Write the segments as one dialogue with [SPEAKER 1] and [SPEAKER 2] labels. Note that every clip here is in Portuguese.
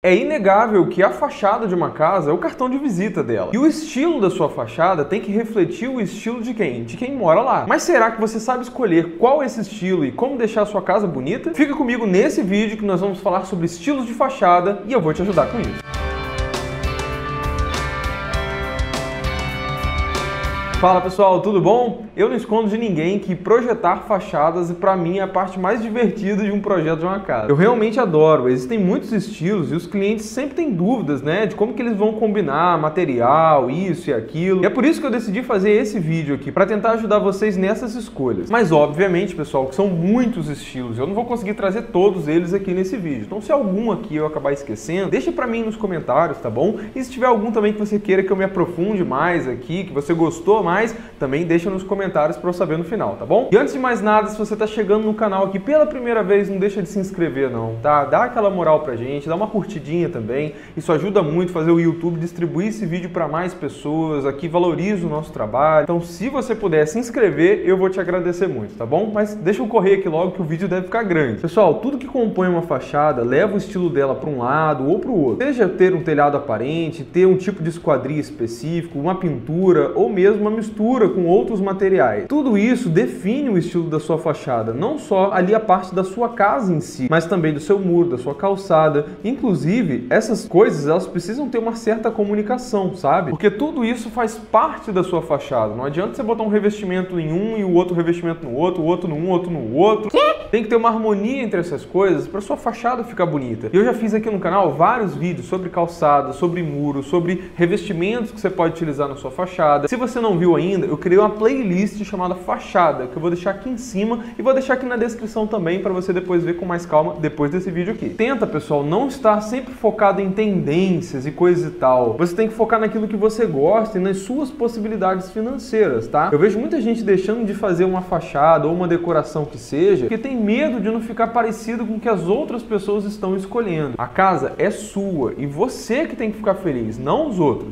[SPEAKER 1] É inegável que a fachada de uma casa é o cartão de visita dela. E o estilo da sua fachada tem que refletir o estilo de quem? De quem mora lá. Mas será que você sabe escolher qual é esse estilo e como deixar a sua casa bonita? Fica comigo nesse vídeo que nós vamos falar sobre estilos de fachada e eu vou te ajudar com isso. Fala pessoal, tudo bom? Eu não escondo de ninguém que projetar fachadas pra mim é a parte mais divertida de um projeto de uma casa. Eu realmente adoro, existem muitos estilos e os clientes sempre têm dúvidas, né, de como que eles vão combinar material, isso e aquilo. E é por isso que eu decidi fazer esse vídeo aqui, pra tentar ajudar vocês nessas escolhas. Mas obviamente, pessoal, que são muitos estilos, eu não vou conseguir trazer todos eles aqui nesse vídeo. Então se algum aqui eu acabar esquecendo, deixa pra mim nos comentários, tá bom? E se tiver algum também que você queira que eu me aprofunde mais aqui, que você gostou mais, também deixa nos comentários para eu saber no final, tá bom? E antes de mais nada, se você tá chegando no canal aqui pela primeira vez, não deixa de se inscrever não, tá? Dá aquela moral pra gente, dá uma curtidinha também, isso ajuda muito fazer o YouTube distribuir esse vídeo para mais pessoas, aqui valoriza o nosso trabalho. Então se você puder se inscrever, eu vou te agradecer muito, tá bom? Mas deixa eu correr aqui logo que o vídeo deve ficar grande. Pessoal, tudo que compõe uma fachada leva o estilo dela para um lado ou para o outro. Seja ter um telhado aparente, ter um tipo de esquadria específico, uma pintura ou mesmo uma mistura com outros materiais. Tudo isso define o estilo da sua fachada, não só ali a parte da sua casa em si, mas também do seu muro, da sua calçada. Inclusive, essas coisas, elas precisam ter uma certa comunicação, sabe? Porque tudo isso faz parte da sua fachada. Não adianta você botar um revestimento em um e o outro revestimento no outro, o outro num, outro no outro. Tem que ter uma harmonia entre essas coisas para sua fachada ficar bonita. E eu já fiz aqui no canal vários vídeos sobre calçada, sobre muro, sobre revestimentos que você pode utilizar na sua fachada. Se você não viu ainda, eu criei uma playlist chamada Fachada, que eu vou deixar aqui em cima e vou deixar aqui na descrição também para você depois ver com mais calma depois desse vídeo aqui. Tenta, pessoal, não estar sempre focado em tendências e coisa e tal. Você tem que focar naquilo que você gosta e nas suas possibilidades financeiras, tá? Eu vejo muita gente deixando de fazer uma fachada ou uma decoração que seja, porque tem medo de não ficar parecido com o que as outras pessoas estão escolhendo. A casa é sua e você que tem que ficar feliz, não os outros.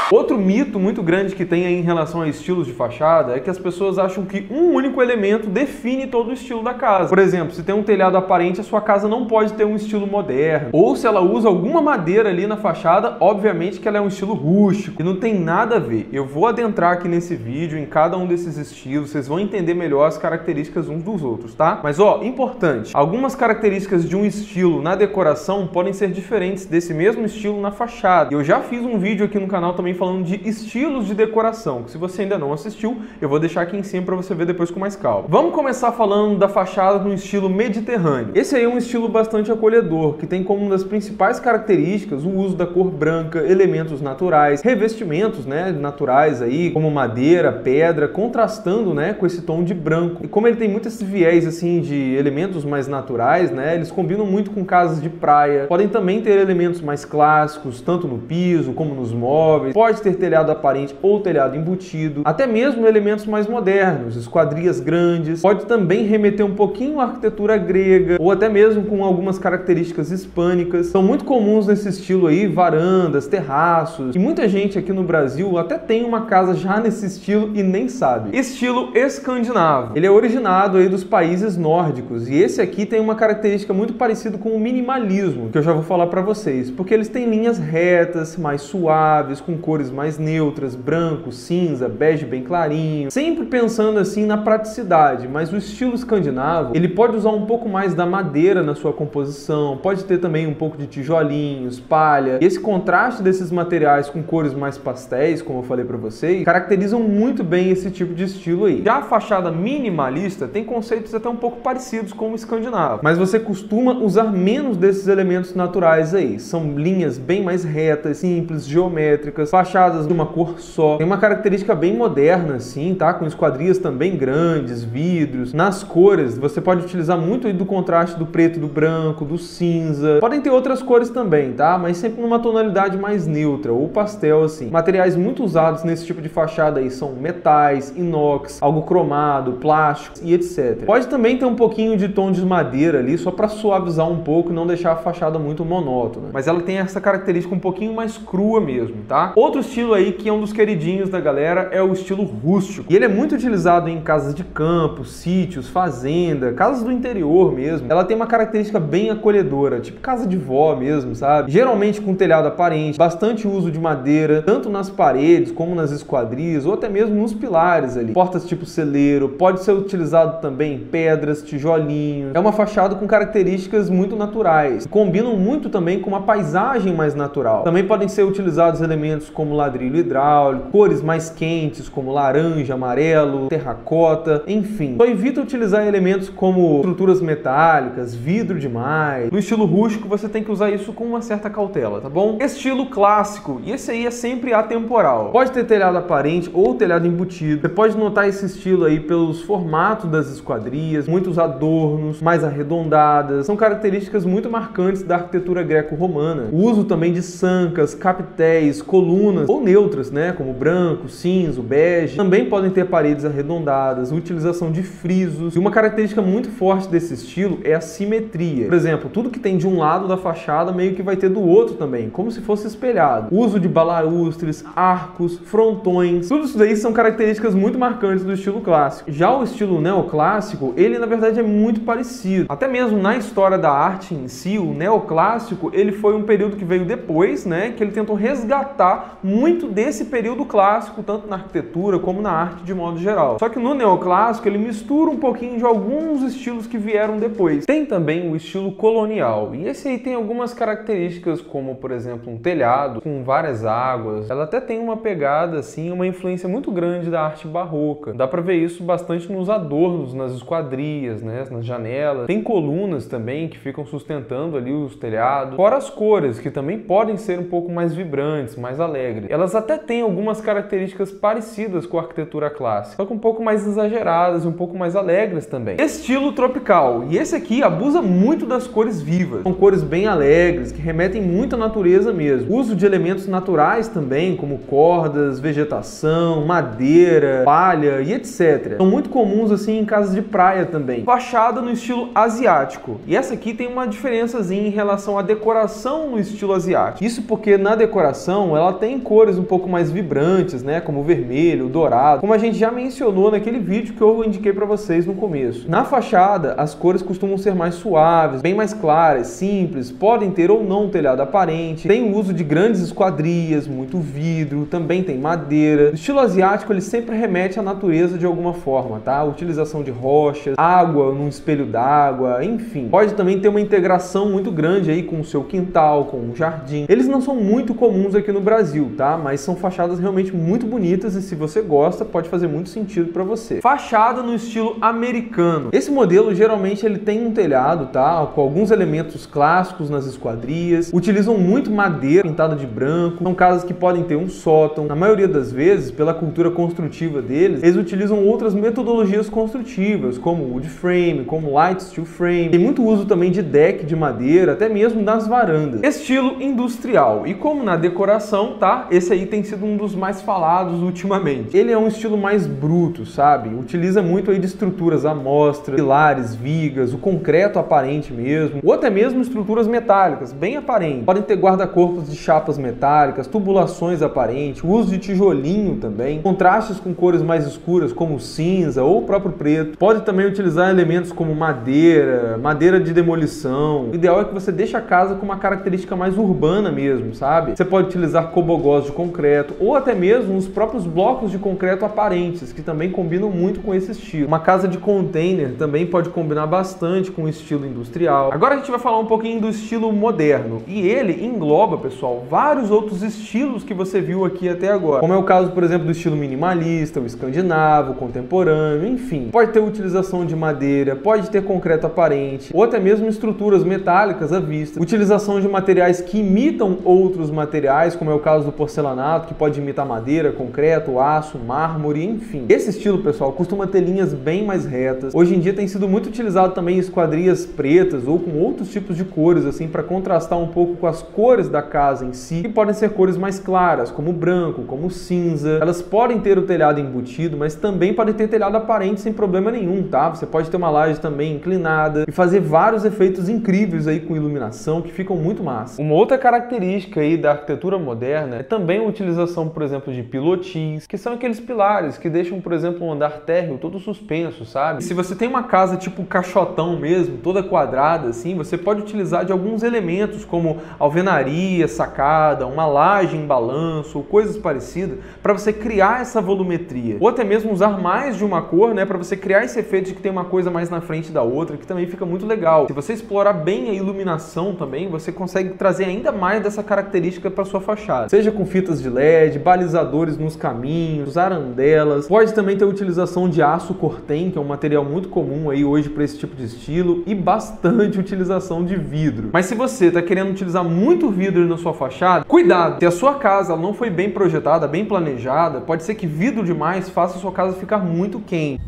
[SPEAKER 1] Outro mito muito grande que tem aí em relação a estilos de fachada é que as pessoas acham que um único elemento define todo o estilo da casa. Por exemplo, se tem um telhado aparente, a sua casa não pode ter um estilo moderno. Ou se ela usa alguma madeira ali na fachada, obviamente que ela é um estilo rústico. E não tem nada a ver. Eu vou adentrar aqui nesse vídeo em cada um desses estilos, vocês vão entender melhor as características uns dos outros, tá? Mas ó, importante, algumas características de um estilo na decoração podem ser diferentes desse mesmo estilo na fachada. Eu já fiz um vídeo aqui no canal também falando de estilos de decoração, que se você ainda não assistiu, eu vou deixar aqui em cima para você ver depois com mais calma. Vamos começar falando da fachada no estilo mediterrâneo. Esse aí é um estilo bastante acolhedor, que tem como uma das principais características o uso da cor branca, elementos naturais, revestimentos, né, naturais aí, como madeira, pedra, contrastando, né, com esse tom de branco. E como ele tem muito esse viés assim de elementos mais naturais, né, eles combinam muito com casas de praia. Podem também ter elementos mais clássicos, tanto no piso como nos móveis. Pode ter telhado aparente ou telhado embutido, até mesmo elementos mais modernos, esquadrias grandes. Pode também remeter um pouquinho à arquitetura grega ou até mesmo com algumas características hispânicas. São muito comuns nesse estilo aí, varandas, terraços. E muita gente aqui no Brasil até tem uma casa já nesse estilo e nem sabe. Estilo escandinavo. Ele é originado aí dos países nórdicos e esse aqui tem uma característica muito parecida com o minimalismo, que eu já vou falar para vocês, porque eles têm linhas retas, mais suaves, com cores mais neutras, branco, cinza, bege bem clarinho, sempre pensando assim na praticidade. Mas o estilo escandinavo, ele pode usar um pouco mais da madeira na sua composição, pode ter também um pouco de tijolinhos, palha, e esse contraste desses materiais com cores mais pastéis, como eu falei para vocês, caracterizam muito bem esse tipo de estilo aí. Já a fachada minimalista tem conceitos até um pouco parecidos com o escandinavo, mas você costuma usar menos desses elementos naturais aí. São linhas bem mais retas, simples, geométricas, fachadas de uma cor só. Tem uma característica bem moderna assim, tá? Com esquadrias também grandes, vidros. Nas cores, você pode utilizar muito aí do contraste do preto e do branco, do cinza. Podem ter outras cores também, tá? Mas sempre numa tonalidade mais neutra ou pastel assim. Materiais muito usados nesse tipo de fachada aí são metais, inox, algo cromado, plástico e etc. Pode também ter um pouquinho de tom de madeira ali, só para suavizar um pouco e não deixar a fachada muito monótona. Mas ela tem essa característica um pouquinho mais crua mesmo, tá? Outro Outro estilo aí que é um dos queridinhos da galera é o estilo rústico. E ele é muito utilizado em casas de campo, sítios, fazenda, casas do interior mesmo. Ela tem uma característica bem acolhedora, tipo casa de vó mesmo, sabe? Geralmente com telhado aparente, bastante uso de madeira, tanto nas paredes como nas esquadrias ou até mesmo nos pilares ali. Portas tipo celeiro, pode ser utilizado também em pedras, tijolinhos. É uma fachada com características muito naturais. Combinam muito também com uma paisagem mais natural. Também podem ser utilizados elementos como ladrilho hidráulico, cores mais quentes como laranja, amarelo, terracota, enfim. Só evita utilizar elementos como estruturas metálicas, vidro demais. No estilo rústico você tem que usar isso com uma certa cautela, tá bom? Estilo clássico, e esse aí é sempre atemporal. Pode ter telhado aparente ou telhado embutido. Você pode notar esse estilo aí pelos formatos das esquadrias, muitos adornos, mais arredondadas. São características muito marcantes da arquitetura greco-romana. O uso também de sancas, capitéis, colunas ou neutras, né, como branco, cinza, bege. Também podem ter paredes arredondadas, utilização de frisos. E uma característica muito forte desse estilo é a simetria. Por exemplo, tudo que tem de um lado da fachada meio que vai ter do outro também, como se fosse espelhado. O uso de balaústres, arcos, frontões, tudo isso daí são características muito marcantes do estilo clássico. Já o estilo neoclássico, ele na verdade é muito parecido. Até mesmo na história da arte em si, o neoclássico, ele foi um período que veio depois, né, que ele tentou resgatar muito desse período clássico, tanto na arquitetura como na arte de modo geral. Só que no neoclássico ele mistura um pouquinho de alguns estilos que vieram depois. Tem também o estilo colonial, e esse aí tem algumas características como, por exemplo, um telhado com várias águas. Ela até tem uma pegada, assim, uma influência muito grande da arte barroca. Dá pra ver isso bastante nos adornos, nas esquadrias, né, nas janelas. Tem colunas também que ficam sustentando ali os telhados. Fora as cores, que também podem ser um pouco mais vibrantes, mais alegres. Elas até têm algumas características parecidas com a arquitetura clássica, só que um pouco mais exageradas e um pouco mais alegres também. Estilo tropical. E esse aqui abusa muito das cores vivas. São cores bem alegres, que remetem muito à natureza mesmo. Uso de elementos naturais também, como cordas, vegetação, madeira, palha e etc. São muito comuns assim em casas de praia também. Fachada no estilo asiático. E essa aqui tem uma diferençazinha em relação à decoração no estilo asiático. Isso porque na decoração ela tem cores um pouco mais vibrantes, né, como o vermelho, o dourado, como a gente já mencionou naquele vídeo que eu indiquei para vocês no começo. Na fachada, as cores costumam ser mais suaves, bem mais claras, simples, podem ter ou não telhado aparente, tem o uso de grandes esquadrias, muito vidro, também tem madeira. O estilo asiático ele sempre remete à natureza de alguma forma, tá? A utilização de rochas, água num espelho d'água, enfim. Pode também ter uma integração muito grande aí com o seu quintal, com um jardim. Eles não são muito comuns aqui no Brasil, tá? Mas são fachadas realmente muito bonitas e se você gosta, pode fazer muito sentido para você. Fachada no estilo americano. Esse modelo geralmente ele tem um telhado, tá? Com alguns elementos clássicos nas esquadrias. Utilizam muito madeira pintada de branco. São casas que podem ter um sótão. Na maioria das vezes, pela cultura construtiva deles, eles utilizam outras metodologias construtivas, como wood frame, como light steel frame. Tem muito uso também de deck de madeira, até mesmo nas varandas. Estilo industrial. E como na decoração, tá? Esse aí tem sido um dos mais falados ultimamente. Ele é um estilo mais bruto, sabe? Utiliza muito aí de estruturas à mostra, pilares, vigas, o concreto aparente mesmo, ou até mesmo estruturas metálicas, bem aparentes. Podem ter guarda-corpos de chapas metálicas, tubulações aparentes, o uso de tijolinho também, contrastes com cores mais escuras como cinza ou o próprio preto. Pode também utilizar elementos como madeira, madeira de demolição. O ideal é que você deixe a casa com uma característica mais urbana mesmo, sabe? Você pode utilizar cobogós de concreto ou até mesmo os próprios blocos de concreto aparentes, que também combinam muito com esse estilo. Uma casa de container também pode combinar bastante com o estilo industrial. Agora a gente vai falar um pouquinho do estilo moderno, e ele engloba, pessoal, vários outros estilos que você viu aqui até agora, como é o caso, por exemplo, do estilo minimalista, o escandinavo, o contemporâneo, enfim. Pode ter utilização de madeira, pode ter concreto aparente, ou até mesmo estruturas metálicas à vista. Utilização de materiais que imitam outros materiais, como é o caso do porcelanato, que pode imitar madeira, concreto, aço, mármore, enfim. Esse estilo, pessoal, costuma ter linhas bem mais retas. Hoje em dia tem sido muito utilizado também esquadrias pretas ou com outros tipos de cores, assim, para contrastar um pouco com as cores da casa em si, que podem ser cores mais claras, como branco, como cinza. Elas podem ter o telhado embutido, mas também podem ter telhado aparente sem problema nenhum, tá? Você pode ter uma laje também inclinada e fazer vários efeitos incríveis aí com iluminação que ficam muito massa. Uma outra característica aí da arquitetura moderna é Também a utilização, por exemplo, de pilotis, que são aqueles pilares que deixam, por exemplo, um andar térreo todo suspenso, sabe? E se você tem uma casa tipo caixotão mesmo, toda quadrada assim, você pode utilizar de alguns elementos como alvenaria, sacada, uma laje em balanço ou coisas parecidas para você criar essa volumetria. Ou até mesmo usar mais de uma cor, né, para você criar esse efeito de que tem uma coisa mais na frente da outra, que também fica muito legal. Se você explorar bem a iluminação também, você consegue trazer ainda mais dessa característica para sua fachada. Seja com fitas de LED, balizadores nos caminhos, arandelas. Pode também ter a utilização de aço cortem, que é um material muito comum aí hoje para esse tipo de estilo, e bastante utilização de vidro. Mas se você está querendo utilizar muito vidro na sua fachada, cuidado! Se a sua casa não foi bem projetada, bem planejada, pode ser que vidro demais faça a sua casa ficar muito quente.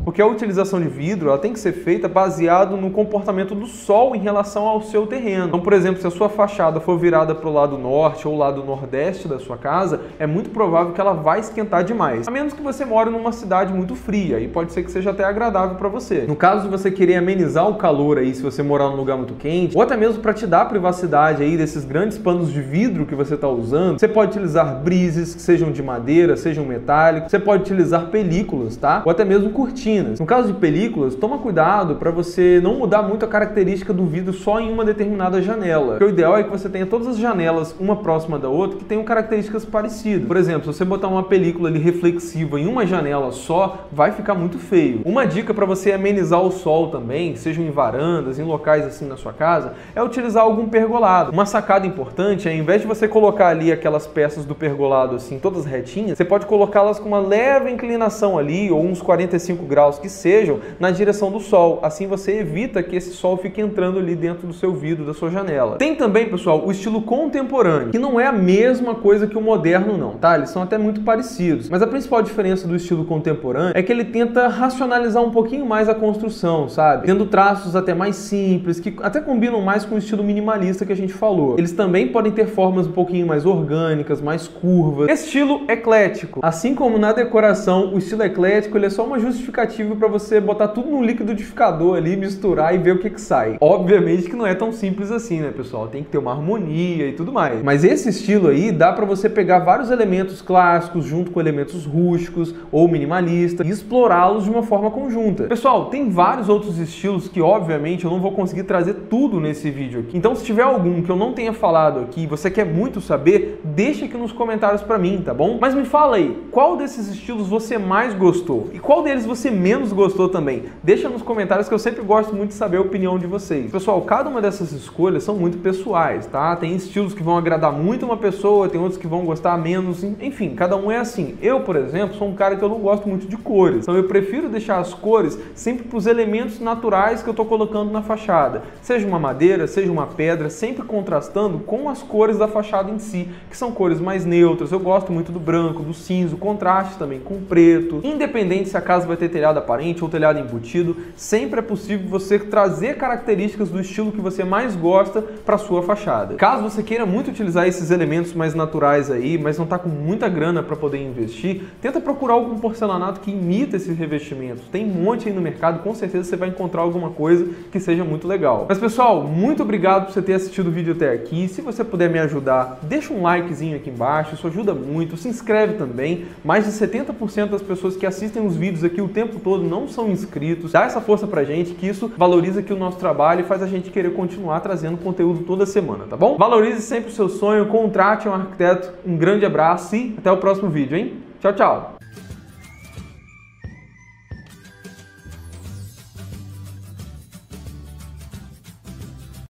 [SPEAKER 1] Porque a utilização de vidro ela tem que ser feita baseado no comportamento do sol em relação ao seu terreno. Então, por exemplo, se a sua fachada for virada para o lado norte ou lado nordeste da sua casa, é muito provável que ela vai esquentar demais. A menos que você more numa cidade muito fria, e pode ser que seja até agradável para você. No caso de você querer amenizar o calor aí, se você morar num lugar muito quente, ou até mesmo para te dar privacidade aí desses grandes panos de vidro que você está usando, você pode utilizar brises que sejam de madeira, sejam metálicos, você pode utilizar películas, tá? Ou até mesmo cortinas. No caso de películas, toma cuidado para você não mudar muito a característica do vidro só em uma determinada janela. Porque o ideal é que você tenha todas as janelas, uma próxima da outra, que tenham características parecidas. Por exemplo, se você botar uma película ali reflexiva em uma janela só, vai ficar muito feio. Uma dica para você amenizar o sol também, sejam em varandas, em locais assim na sua casa, é utilizar algum pergolado. Uma sacada importante é, ao invés de você colocar ali aquelas peças do pergolado assim, todas retinhas, você pode colocá-las com uma leve inclinação ali, ou uns 45 graus que sejam, na direção do sol. Assim você evita que esse sol fique entrando ali dentro do seu vidro, da sua janela. Tem também, pessoal, o estilo contemporâneo, que não é a mesma coisa que o moderno não, tá? Eles são até muito parecidos. Mas a principal diferença do estilo contemporâneo é que ele tenta racionalizar um pouquinho mais a construção, sabe? Tendo traços até mais simples, que até combinam mais com o estilo minimalista que a gente falou. Eles também podem ter formas um pouquinho mais orgânicas, mais curvas. Estilo eclético. Assim como na decoração, o estilo eclético ele é só uma justificativa para você botar tudo no liquidificador ali, misturar e ver o que sai. Obviamente que não é tão simples assim, né, pessoal? Tem que ter uma harmonia e tudo mais. Mas esse estilo aí dá para você pegar vários elementos clássicos junto com elementos rústicos ou minimalistas e explorá-los de uma forma conjunta. Pessoal, tem vários outros estilos que, obviamente, eu não vou conseguir trazer tudo nesse vídeo aqui. Então, se tiver algum que eu não tenha falado aqui e você quer muito saber, deixa aqui nos comentários para mim, tá bom? Mas me fala aí, qual desses estilos você mais gostou? E qual deles você menos gostou também? Deixa nos comentários que eu sempre gosto muito de saber a opinião de vocês. Pessoal, cada uma dessas escolhas são muito pessoais, tá? Tem estilos que vão agradar muito uma pessoa, tem outros que vão gostar menos, enfim, cada um é assim. Eu, por exemplo, sou um cara que eu não gosto muito de cores, então eu prefiro deixar as cores sempre para os elementos naturais que eu tô colocando na fachada. Seja uma madeira, seja uma pedra, sempre contrastando com as cores da fachada em si, que são cores mais neutras. Eu gosto muito do branco, do cinza, o contraste também com o preto. Independente se a casa vai ter telhado aparente ou telhado embutido, sempre é possível você trazer características do estilo que você mais gosta para sua fachada. Caso você queira muito utilizar esses elementos mais naturais aí, mas não está com muita grana para poder investir, tenta procurar algum porcelanato que imita esses revestimentos. Tem um monte aí no mercado, com certeza você vai encontrar alguma coisa que seja muito legal. Mas pessoal, muito obrigado por você ter assistido o vídeo até aqui. Se você puder me ajudar, deixa um likezinho aqui embaixo, isso ajuda muito. Se inscreve também. Mais de 70% das pessoas que assistem os vídeos aqui o tempo todo não são inscritos. Dá essa força pra gente, que isso valoriza aqui o nosso trabalho e faz a gente querer continuar trazendo conteúdo toda semana, tá bom? Valorize sempre o seu sonho, contrate um arquiteto. Um grande abraço e até o próximo vídeo, hein? Tchau, tchau!